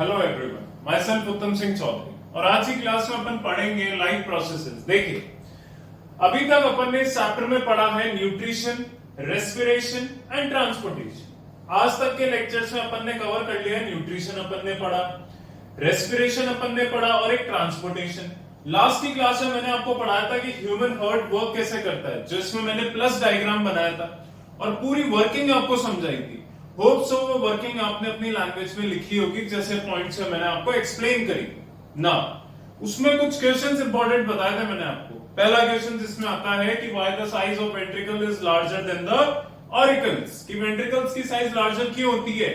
Hello everyone, my self उत्तम सिंह चौधरी और आज की क्लास में अपन पढ़ेंगे लाइफ प्रोसेसेस। देखिए, अभी तक अपन ने इस चैप्टर में पढ़ा है न्यूट्रिशन, रेस्पिरेशन एंड ट्रांसपोर्टेशन। आज तक के लेक्चर्स में अपन ने कवर कर लिया न्यूट्रिशन अपन ने पढ़ा, रेस्पिरेशन अपन ने पढ़ा और एक ट्रांसपोर्टेशन। लास्ट की क्लास में मैंने आपको पढ़ाया था कि ह्यूमन हार्ट वर्क कैसे करता है, जिसमें मैंने प्लस डायग्राम बनाया था और पूरी वर्किंग आपको समझाई थी। होप सो वो वर्किंग आपने अपनी लैंग्वेज में लिखी होगी, जैसे पॉइंट्स में मैंने आपको एक्सप्लेन करी ना। उसमें कुछ क्वेश्चंस इंपॉर्टेंट बताए थे मैंने आपको। पहला क्वेश्चन जिसमें आता है कि why the size of ventricle is larger than the auricles, कि वेंट्रिकल्स की साइज लार्जर क्यों होती है।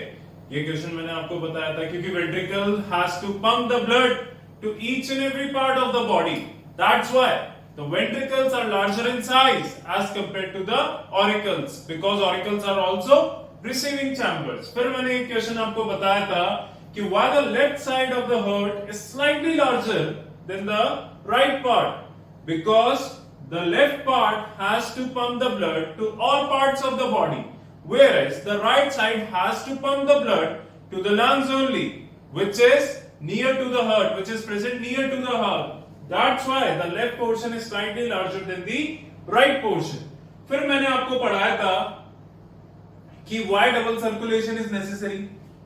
ये क्वेश्चन मैंने आपको बताया था क्योंकि ventricle has to pump the blood to each and every part of the body, that's why the ventricles are larger in size as compared to the auricles, because auricles are also receiving chambers। फिर मैंने एक question आपको बताया था कि why the left side of the heart is slightly larger than the right part, because the left part has to pump the blood to all parts of the body, whereas the right side has to pump the blood to the lungs only, which is near to the heart, which is present near to the heart। That's why the left portion is slightly larger than the right portion। फिर मैंने आपको पढ़ाया था कि why double circulation is necessary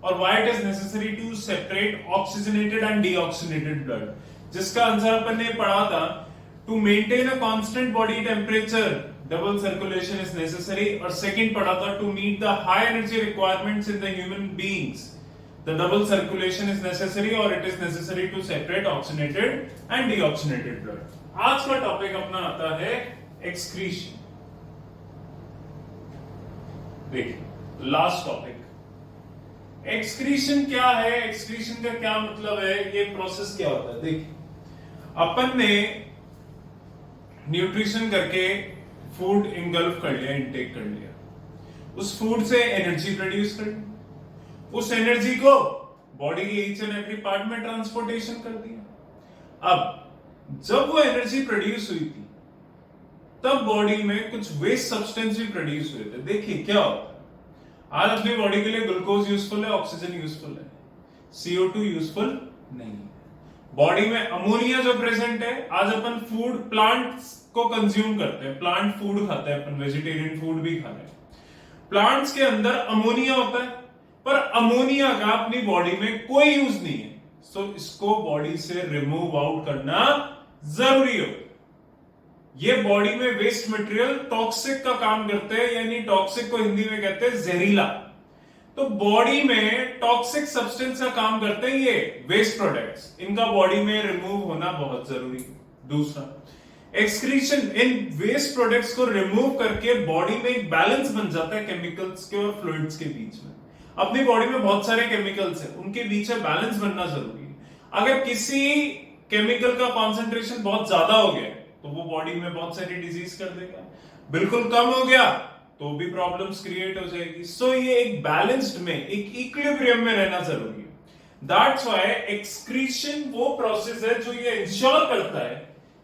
और why it is necessary to separate oxygenated and deoxygenated blood, जिसका answer अपन ने पढ़ा था to maintain a constant body temperature double circulation is necessary, और सेकंड पढ़ा था to meet the high energy requirements in the human beings the double circulation is necessary or it is necessary to separate oxygenated and deoxygenated blood। आज का topic अपना आता है excretion. देखिए, last topic excretion क्या है, एक्सक्रीशन का क्या मतलब है, ये प्रोसेस क्या होता है। देखिए, अपन ने न्यूट्रिशन करके फूड इंगल्फ कर लिया, इनटेक कर लिया, उस फूड से एनर्जी प्रोड्यूस कर ली, उस एनर्जी को बॉडी के ईच एंड एवरी पार्ट में ट्रांसपोर्टेशन कर दिया। अब जब वो एनर्जी प्रोड्यूस हुई थी तब बॉडी में कुछ वेस्ट सब्सटेंस भी प्रोड्यूस हुए थे। देखिए क्या होता है, आज अपनी बॉडी के लिए ग्लूकोज यूजफुल है, ऑक्सीजन यूजफुल है, CO2 यूजफुल नहीं है। बॉडी में अमोनिया जो प्रेजेंट है, आज अपन फूड प्लांट्स को कंज्यूम करते हैं, प्लांट फूड खाते हैं अपन, वेजिटेरियन फूड भी खा रहे हैं। प्लांट्स के अंदर अमोनिया होता है, पर अमोनिया का अपनी बॉडी में कोई यूज नहीं है, सो इसको बॉडी से रिमूव आउट करना जरूरी हो। ये बॉडी में वेस्ट मटेरियल टॉक्सिक का काम करते हैं, यानी टॉक्सिक को हिंदी में कहते हैं जहरीला। तो बॉडी में टॉक्सिक सब्सटेंस का काम करते हैं ये वेस्ट प्रोडक्ट्स, इनका बॉडी में रिमूव होना बहुत जरूरी है। दूसरा, एक्सक्रीशन, इन वेस्ट प्रोडक्ट्स को रिमूव करके बॉडी में एक बैलेंस बन जाता है केमिकल्स के और फ्लूइड्स के बीच में। अपनी बॉडी में बहुत सारे केमिकल्स हैं, उनके बीच में बैलेंस बनना जरूरी है। अगर किसी केमिकल का कॉन्सेंट्रेशन बहुत ज्यादा हो गया तो वो बॉडी में बहुत सारी डिजीज कर देगा, बिल्कुल कम हो गया तो भी प्रॉब्लम्स क्रिएट हो जाएगी। सो ये एक बैलेंस्ड में, एक इक्विलिब्रियम में रहना जरूरी है। दैट्स व्हाई एक्सक्रीशन वो प्रोसेस है जो ये इंश्योर करता है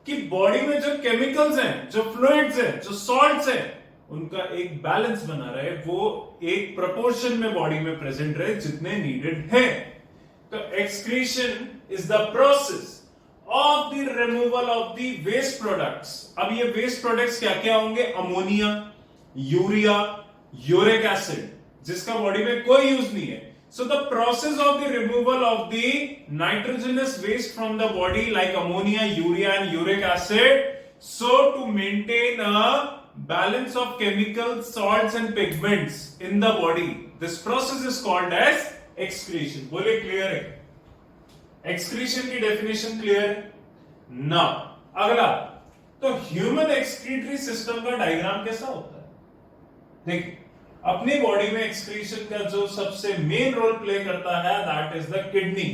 कि बॉडी में जो केमिकल्स हैं, जो फ्लूइड्स हैं, जो सॉल्ट्स हैं, उनका एक बैलेंस बना रहे, वो एक प्रोपोर्शन में बॉडी में प्रेजेंट रहे जितने नीडेड है। तो excretion is the process of the removal of the waste products. अब ये वेस्ट प्रोडक्ट्स क्या क्या होंगे, अमोनिया, यूरिया, यूरिक एसिड, जिसका बॉडी में कोई यूज नहीं है। So the process of the removal of the nitrogenous waste from the body like ammonia, urea and uric acid, so to maintain a balance of chemicals, salts and pigments in the body, this process is called as excretion। बोले clear है? Excretion की definition clear ना। अगला, तो human excretory system का diagram कैसा होता है। देखिए, अपनी बॉडी में एक्सक्रीशन का जो सबसे मेन रोल प्ले करता है that is the kidney.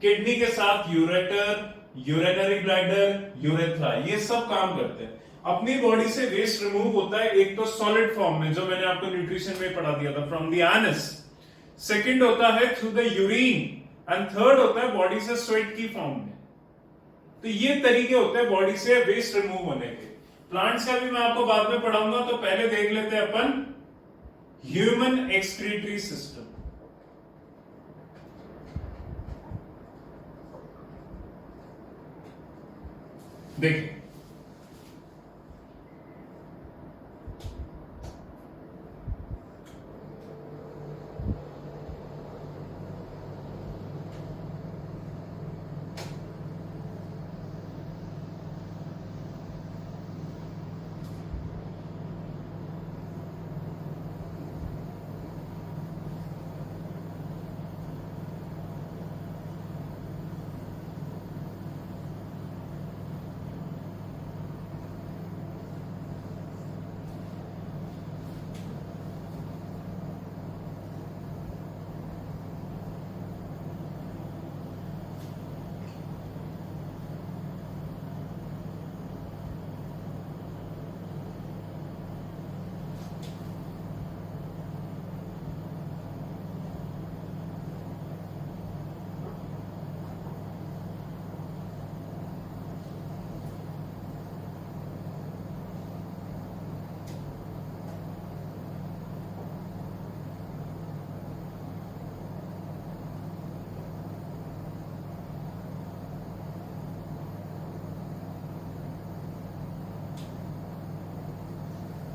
Kidney के साथ यूरेटर, यूरिनरी ब्लैडर, यूरेथ्रा, ये सब काम करते हैं। अपनी बॉडी से वेस्ट रिमूव होता है, एक तो सॉलिड फॉर्म में, जो मैंने आपको न्यूट्रिशन में पढ़ा दिया था, फ्रॉम द एनस। सेकंड होता है through the urine, and third होता है बॉडी से स्वेट की फॉर्म में। तो ये तरीके होते हैं बॉडी से वेस्ट रिमूव होने के। प्लांट्स का भी मैं आपको बाद में पढ़ाऊंगा, तो पहले देख लेते हैं अपन ह्यूमन एक्सक्रीटरी सिस्टम। देखिए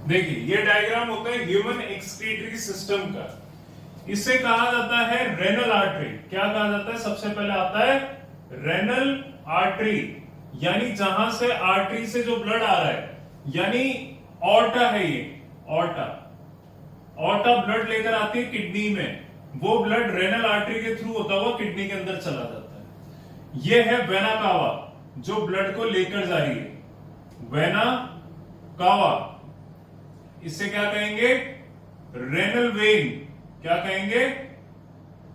देखिए ये डायग्राम होता है ह्यूमन एक्सक्रीटरी सिस्टम का। इसे कहा जाता है रेनल आर्टरी। क्या कहा जाता है? सबसे पहले आता है रेनल आर्टरी, यानी जहां से आर्टरी से जो ब्लड आ रहा है, यानी ऑर्टा है ये ऑर्टा। ऑर्टा ब्लड लेकर आती है किडनी में, वो ब्लड रेनल आर्टरी के थ्रू होता हुआ किडनी के अंदर चला जाता है। ये है वेना कावा जो ब्लड को लेकर जा रही है, वेना कावा। इसे क्या कहेंगे? Renal vein. क्या कहेंगे?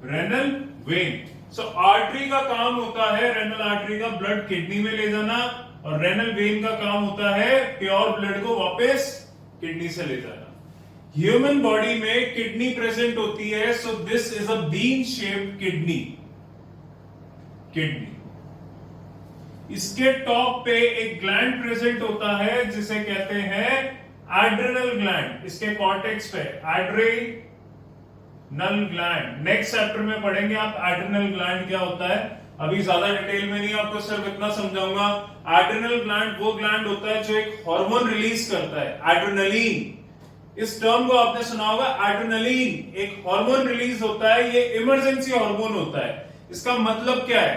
Renal vein. सो आर्टरी का काम होता है, रेनल आर्टरी का ब्लड किडनी में ले जाना, और रेनल वेन का काम होता है प्योर ब्लड को वापस किडनी से ले जाना। ह्यूमन बॉडी में किडनी प्रेजेंट होती है, so this is a bean shaped kidney. Kidney, इसके टॉप पे एक ग्लैंड प्रेजेंट होता है जिसे कहते हैं एड्रिनल ग्लैंड। इसके कॉर्टेक्स पे एड्रिनल ग्लैंड। नेक्स्ट चैप्टर में पढ़ेंगे आप एड्रिनल ग्लैंड क्या होता है। अभी ज्यादा डिटेल में नहीं, आपको सिर्फ इतना समझाऊंगा। एड्रिनल ग्लैंड वो ग्लैंड होता है जो एक हार्मोन रिलीज करता है, एड्रेनलिन। इस टर्म को आपने सुना होगा, एड्रेनलिन एक हार्मोन रिलीज होता है, ये इमरजेंसी हार्मोन होता है। इसका मतलब क्या है?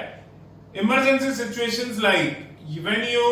Emergency situations like when you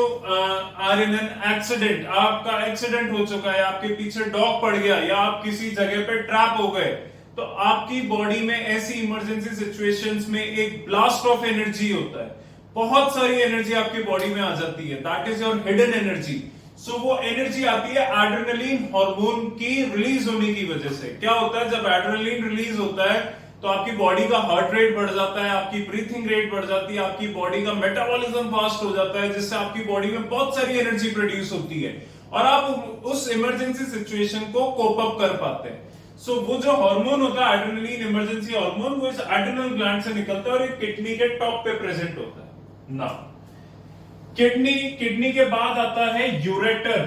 are in an accident, आपका एक्सीडेंट हो चुका है, आपके पीछे डॉग पड़ गया, या आप किसी जगह पे ट्रैप हो गए, तो आपकी बॉडी में ऐसी इमरजेंसी सिचुएशंस में एक ब्लास्ट ऑफ एनर्जी होता है। बहुत सारी एनर्जी आपकी बॉडी में आ जाती है, that is your hidden energy. So वो एनर्जी आती है एड्रेनलिन हार्मोन की रिलीज होने की वजह से। क्या होता है? जब एड्रेनलिन रिलीज होता है तो आपकी बॉडी का हार्ट रेट बढ़ जाता है, आपकी ब्रीथिंग रेट बढ़ जाती है, आपकी बॉडी का मेटाबॉलिज्म फास्ट हो जाता है, जिससे आपकी बॉडी में बहुत सारी एनर्जी प्रोड्यूस होती है और आप उस इमरजेंसी सिचुएशन को कोप अप कर पाते हैं। सो वो जो हार्मोन होता है एड्रेनलिन इमरजेंसी हार्मोन, वो इस एड्रेनल ग्लैंड से निकलता है और ये किडनी के टॉप पे प्रेजेंट होता है ना। किडनी के बाद आता है यूरेटर।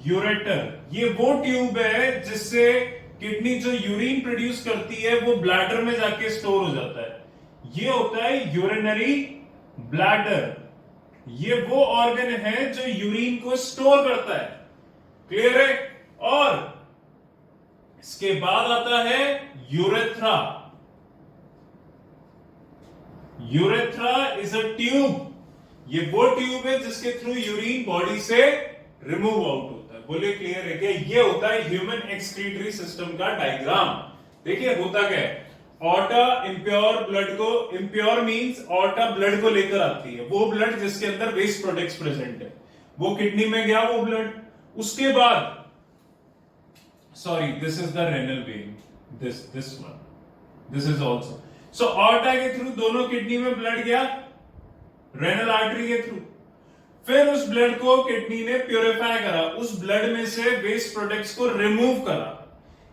यूरेटर ये वो ट्यूब है जिससे किडनी जो यूरिन प्रोड्यूस करती है वो ब्लैडर में जाके स्टोर हो जाता है। ये होता है यूरिनरी ब्लैडर। ये वो ऑर्गन है जो यूरिन को स्टोर करता है। क्लियर है? और इसके बाद आता है urethra. Urethra is a tube. ये वो ट्यूब है जिसके थ्रू यूरिन बॉडी से रिमूव आउट होता है। बोलिए क्लियर है क्या? ये होता है ह्यूमन एक्सक्रीटरी सिस्टम का डायग्राम। देखिए होता क्या है, ऑर्टा इम्प्योर ब्लड को, इम्प्योर मींस ऑर्टा ब्लड को लेकर आती है, वो ब्लड जिसके अंदर वेस्ट प्रोडक्ट्स प्रेजेंट है, वो किडनी में गया वो ब्लड। उसके बाद sorry this is the renal vein, this one, this is also. So aorta के थ्रू दोनों किडनी में ब्लड गया, रेनल आर्टरी के थ्रू, फिर उस ब्लड को किडनी ने प्यूरिफाई करा, उस ब्लड में से वेस्ट प्रोडक्ट्स को रिमूव करा।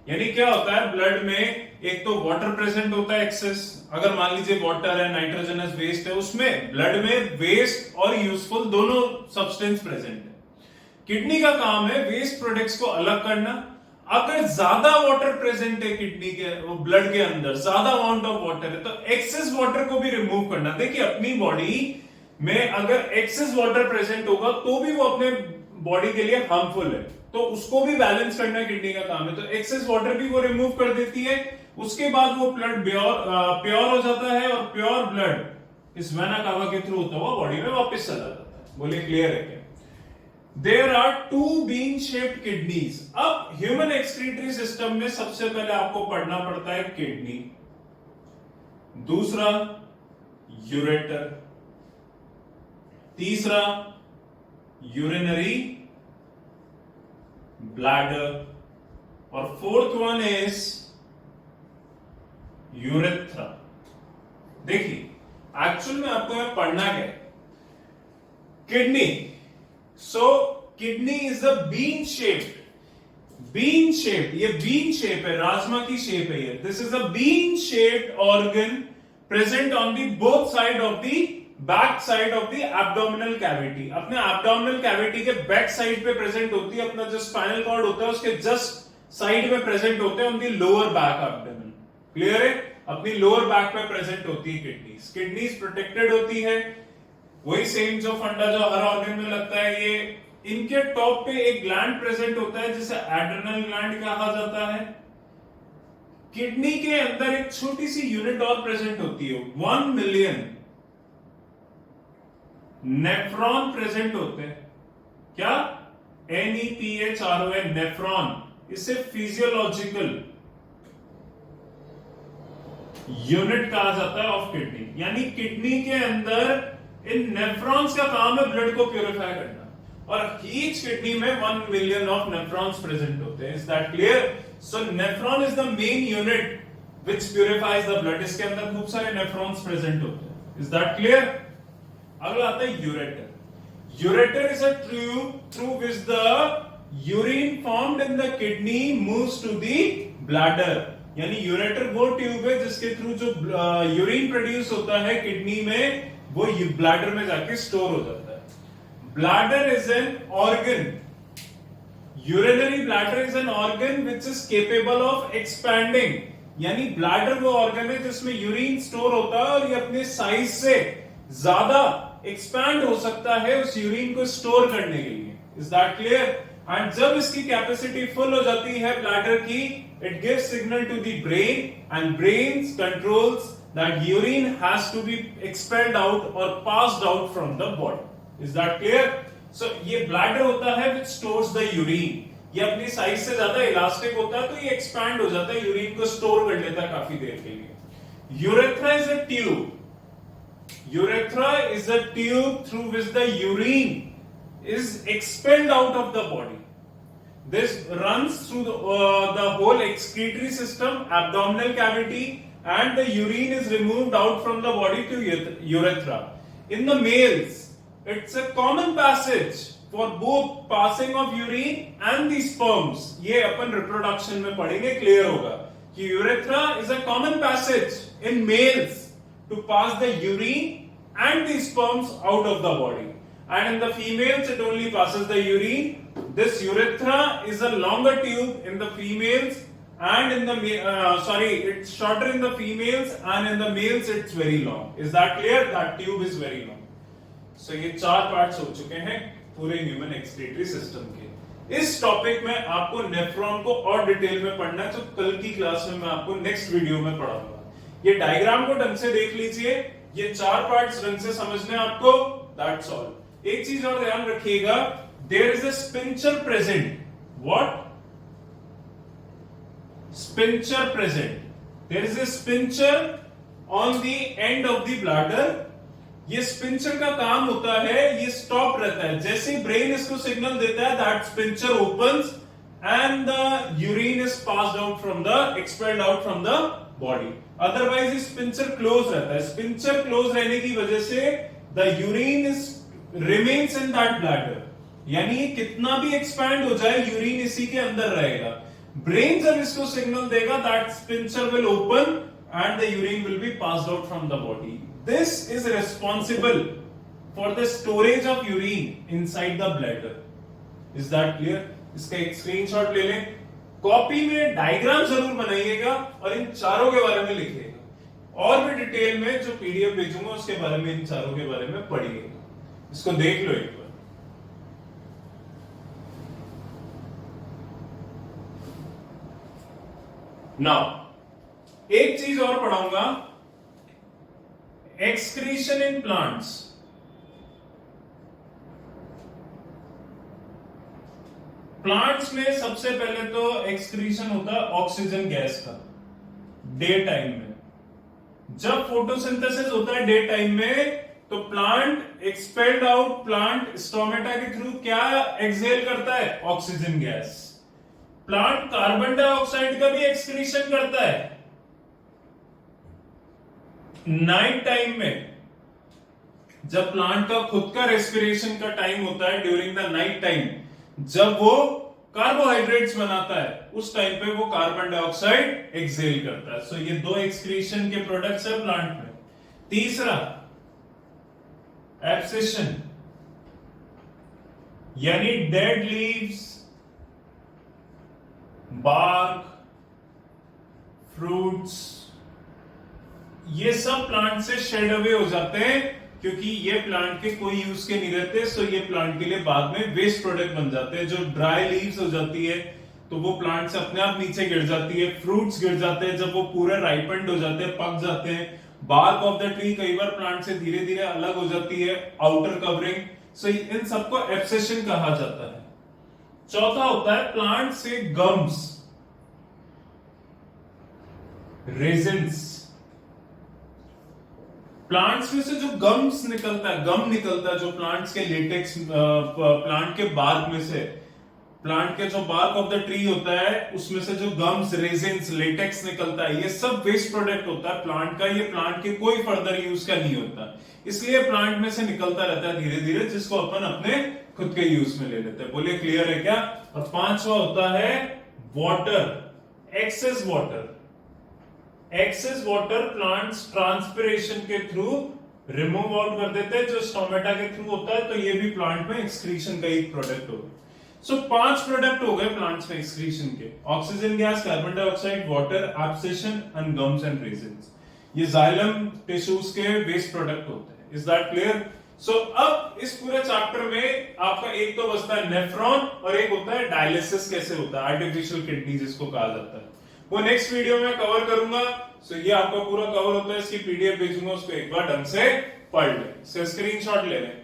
यानी क्या होता है, ब्लड में एक तो वाटर प्रेजेंट होता है एक्सेस, अगर मान लीजिए वाटर है, नाइट्रोजनस वेस्ट है, उसमें ब्लड में वेस्ट और यूजफुल दोनों सब्सटेंस प्रेजेंट है। किडनी का काम है वेस्ट प्रोडक्ट्स को अलग करना। अगर ज्यादा वाटर प्रेजेंट है किडनी के ब्लड के अंदर, ज्यादा अमाउंट ऑफ वाटर है, तो एक्सेस वाटर को भी रिमूव करना। देखिए अपनी बॉडी में अगर एक्सेस वाटर प्रेजेंट होगा तो भी वो अपने बॉडी के लिए हार्मफुल है, तो उसको भी बैलेंस करना किडनी का काम है। तो एक्सेस वाटर भी वो रिमूव कर देती है, उसके बाद वो ब्लड प्योर हो जाता है और प्योर ब्लड इस वेना कावा के थ्रू होता हुआ बॉडी में वापस चला जाता है। बोले क्लियर है क्या? There are two bean shaped kidneys. अब ह्यूमन एक्सक्रीटरी सिस्टम में सबसे पहले आपको पढ़ना पड़ता है किडनी, दूसरा यूरेटर, तीसरा यूरिनरी ब्लैडर और फोर्थ वन इज यूरेथ्रा। देखिए एक्चुअल में आपको यहां पढ़ना क्या है, kidney. So kidney is a bean shaped, bean shape, ये बीन शेप है, राजमा की शेप है ये। This is a bean shaped organ present on the both side of the back side of the abdominal cavity. अपने abdominal cavity के back side पे present होती है, अपना जो स्पाइनल कॉर्ड होता है उसके जस्ट साइड में प्रेजेंट होते हैं on the lower back abdomen. Clear है? अपनी लोअर बैक पे प्रेजेंट होती है किडनीज। किडनीज प्रोटेक्टेड होती है, वही सेम जो फंडा जो हर ऑर्गन में लगता है। ये इनके टॉप पे एक ग्लैंड प्रेजेंट होता है जिसे एड्रेनल ग्लैंड कहा जाता है। किडनी के अंदर एक छोटी सी यूनिट और प्रेजेंट होती है, 1 मिलियन नेफ्रॉन प्रेजेंट होते हैं। क्या? NEPHRON, nephron. इसे फिजियोलॉजिकल यूनिट कहा जाता है ऑफ किडनी। यानी किडनी के अंदर इन नेफ्रॉन्स का काम है ब्लड को प्यूरिफाई करना, और ईच किडनी में 1 मिलियन ऑफ नेफ्रॉन्स प्रेजेंट होते हैं। Is that clear? So nephron is the main unit which purifies the blood. इसके अंदर खूब सारे नेफ्रॉन्स प्रेजेंट होते हैं। Is that clear? अगला आता है ureter. Ureter is a tube through which the urine formed in the kidney moves to the bladder. यानी यूरेटर वो ट्यूब है जिसके थ्रू जो यूरिन प्रोड्यूस होता है किडनी में, वो ब्लैडर में जाके स्टोर हो जाता है। Bladder is an organ, urinary bladder is an organ which is capable of expanding. यानी ब्लैडर वो ऑर्गन है जिसमें यूरिन स्टोर होता है और ये अपने साइज से ज्यादा एक्सपैंड हो सकता है उस यूरिन को स्टोर करने के लिए। Is that clear? एंड जब इसकी कैपेसिटी फुल हो जाती है ब्लैडर की, it gives signal to the brain and brain controls that urine has to be expelled out or passed out from the body. Is that clear? So ये bladder होता है which stores the urine. ये अपनी size से ज्यादा elastic होता है तो ये एक्सपैंड हो जाता है, यूरिन को स्टोर कर लेता है काफी देर के लिए। Urethra is a tube, urethra is a tube through which the urine is expelled out of the body. This runs through the whole excretory system, abdominal cavity, and the urine is removed out from the body to urethra. In the males, it's a common passage for both passing of urine and the sperms. ये अपन reproduction में पढ़ेंगे, clear होगा कि urethra is a common passage in males to pass the urine and the sperms out of the body, and in the females it only passes the urine. This urethra is a longer tube in the females, and in the it's shorter in the females, and in the males it's very long. Is that clear? That tube is very long. So ये 4 parts हो चुके हैं पूरे human excretory system के। इस topic में आपको nephron को और डिटेल में पढ़ना है, तो कल की क्लास में मैं आपको नेक्स्ट वीडियो में पढ़ाऊंगा। ये डायग्राम को ढंग से देख लीजिए, ये 4 पार्ट्स ढंग से समझने आपको, दैट्स ऑल। एक चीज और ध्यान रखिएगा, there is a sphincter present. What? Sphincter present. There is a sphincter on the end of the bladder. ये स्पिंचर का काम होता है, ये स्टॉप रहता है, जैसे ब्रेन इसको सिग्नल देता है that sphincter opens and the urine is passed out from the expelled out from the body. Otherwise ये स्पिंचर क्लोज रहता है। स्पिंचर क्लोज रहने की वजह से the urine is remains in that bladder, यानी कितना भी एक्सपैंड हो जाए यूरिन इसी के अंदर रहेगा। ब्रेन जब इसको सिग्नल देगा that sphincter will open and the urine will be passed out from the body. This is responsible for the storage of urine inside the bladder. Is that clear? इसका एक screenshot ले लें, copy में diagram जरूर बनाइएगा और इन चारों के बारे में लिखिएगा। और भी डिटेल में जो पीडीएफ भेजूंगा उसके बारे में, इन चारों के बारे में पढ़िए, इसको देख लो एक बार। नाउ एक चीज और पढ़ाऊंगा, एक्सक्रीशन इन प्लांट्स। प्लांट्स में सबसे पहले तो एक्सक्रीशन होता है ऑक्सीजन गैस का डे टाइम में। जब फोटोसिंथेसिस होता है डे टाइम में तो plant expelled out, plant stomata के थ्रू क्या एक्सहेल करता है? Oxygen gas. Plant carbon dioxide का भी एक्सक्रीशन करता है नाइट टाइम में। जब प्लांट का खुद का रेस्पिरेशन का टाइम होता है ड्यूरिंग द नाइट टाइम, जब वो कार्बोहाइड्रेट्स बनाता है उस टाइम पे वो कार्बन डाइऑक्साइड एक्सहेल करता है। सो ये दो एक्सक्रीशन के प्रोडक्ट्स है प्लांट में। तीसरा एब्सेशन, यानी डेड लीव्स, बार्क, फ्रूट्स, ये सब प्लांट से शेड अवे हो जाते हैं क्योंकि ये प्लांट के कोई यूज के नहीं रहते। सो ये प्लांट के लिए बाद में वेस्ट प्रोडक्ट बन जाते हैं। जो ड्राई लीव्स हो जाती है तो वो प्लांट से अपने आप नीचे गिर जाती है। फ्रूट्स गिर जाते हैं जब वो पूरे राइपेंड हो जाते हैं, पक जाते हैं। बार्क ऑफ द ट्री कई बार प्लांट से धीरे धीरे अलग हो जाती है, आउटर कवरिंग। सो इन सबको एब्सेशन कहा जाता है। चौथा होता है प्लांट से गम्स, रेजिन्स। प्लांट्स में से जो गम्स निकलता है, गम निकलता है जो प्लांट्स के लेटेक्स, प्लांट के बार्क में से, प्लांट के जो बार्क ऑफ द ट्री होता है उसमें से जो गम्स, रेजिन्स, लेटेक्स निकलता है, ये सब वेस्ट प्रोडक्ट होता है प्लांट का। ये प्लांट के कोई फर्दर यूज का नहीं होता, इसलिए प्लांट में से निकलता रहता है धीरे धीरे, जिसको अपन अपने खुद के यूज में ले लेते हैं। बोलिए क्लियर है क्या? और पांचवा होता है water, excess water. Excess water plants transpiration के थ्रू रिमूव आउट कर देते हैं, जो स्टोमेटा के थ्रू होता है। तो ये भी प्लांट में एक्सक्रीशन का एक प्रोडक्ट होगा। सो 5 प्रोडक्ट हो गए प्लांट्स में एक्सक्रीशन के, oxygen gas, carbon dioxide, water, abscission and gums and resins. ये जाइलम टिश्यूज के वेस्ट प्रोडक्ट होते हैं। Is that clear? सो अब इस पूरे चैप्टर में आपका एक तो बचता है नेफ्रॉन और एक होता है डायलिसिस कैसे होता है, आर्टिफिशियल किडनी जिसको कहा जाता है। वो नेक्स्ट वीडियो में कवर करूंगा। सो ये आपका पूरा कवर होता है, इसकी पीडीएफ भेजूंगा, उसको एक बार ढंग से पढ़ ले, इसका स्क्रीनशॉट ले लें।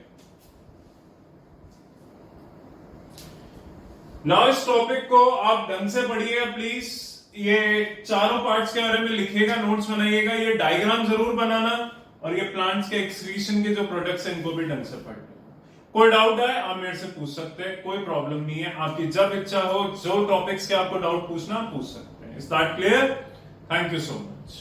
नाउ इस टॉपिक को आप ढंग से पढ़िएगा प्लीज। ये चारों पार्ट्स के बारे में लिखिएगा, नोट्स बनाइएगा, ये डायग्राम जरूर बनाना, और ये प्लांट्स के एक्सक्रीशन के जो प्रोडक्ट्स हैं इनको भी ढंग से पढ़ लेना। कोई डाउट है आप मेरे से पूछ सकते हैं, कोई प्रॉब्लम नहीं है। आपकी जब इच्छा हो, जो टॉपिक्स के आपको डाउट पूछना पूछ सकते हैं। Is that clear? Thank you so much.